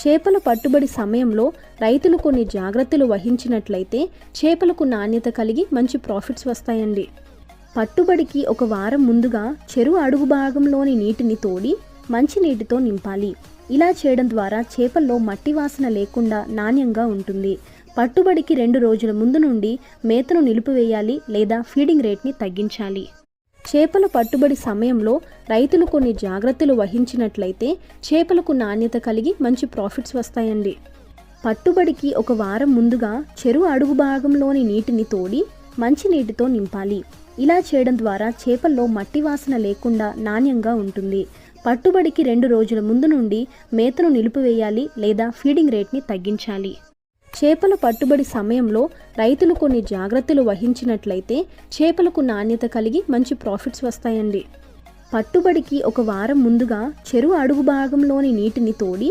చేపల పట్టుబడి సమయంలో రైతులు కొన్ని జాగ్రత్తలు వహించినట్లయితే చేపలకు నాణ్యత కలిగి మంచి ప్రాఫిట్స్ వస్తాయండి. పట్టుబడికి ఒక వారం ముందుగా చెరువు అడుగు భాగంలోని నీటిని తోడి మంచి నీటితో నింపాలి. ఇలా చేయడం ద్వారా చేపల్లో మట్టి వాసన లేకుండా నాణ్యంగా ఉంటుంది. పట్టుబడికి 2 రోజుల ముందు నుండి మేతను నిలిపివేయాలి లేదా ఫీడింగ్ రేట్ని తగ్గించాలి. చేపల పట్టుబడి సమయంలో రైతులు కొన్ని జాగ్రత్తలు వహించినట్లయితే చేపలకు నాణ్యత కలిగి మంచి ప్రాఫిట్స్ వస్తాయండి. పట్టుబడికి ఒక వారం ముందుగా చెరువు అడుగు భాగంలోని నీటిని తోడి మంచి నీటితో నింపాలి. ఇలా చేయడం ద్వారా చేపల్లో మట్టి వాసన లేకుండా నాణ్యంగా ఉంటుంది. పట్టుబడికి 2 రోజుల ముందుగా మేతను నిలిపివేయాలి లేదా ఫీడింగ్ రేట్ని తగ్గించాలి. చేపల పట్టుబడి సమయంలో రైతులు కొన్ని జాగ్రత్తలు వహించినట్లయితే చేపలకు నాణ్యత కలిగి మంచి ప్రాఫిట్స్ వస్తాయండి. పట్టుబడికి ఒక వారం ముందుగా చెరువు అడుగు భాగంలోని నీటిని తోడి మంచి నీటితో నింపాలి. ఇలా చేయడం ద్వారా చేపల్లో మట్టి వాసన లేకుండా నాణ్యంగా ఉంటుంది. పట్టుబడికి 2 రోజుల ముందు నుండి మేతను నిలిపివేయాలి లేదా ఫీడింగ్ రేట్ని తగ్గించాలి. చేపల పట్టుబడి సమయంలో రైతులు కొన్ని జాగ్రత్తలు వహించినట్లయితే చేపలకు నాణ్యత కలిగి మంచి ప్రాఫిట్స్ వస్తాయండి. పట్టుబడికి ఒక వారం ముందుగా చెరువు అడుగు భాగంలోని నీటిని తోడి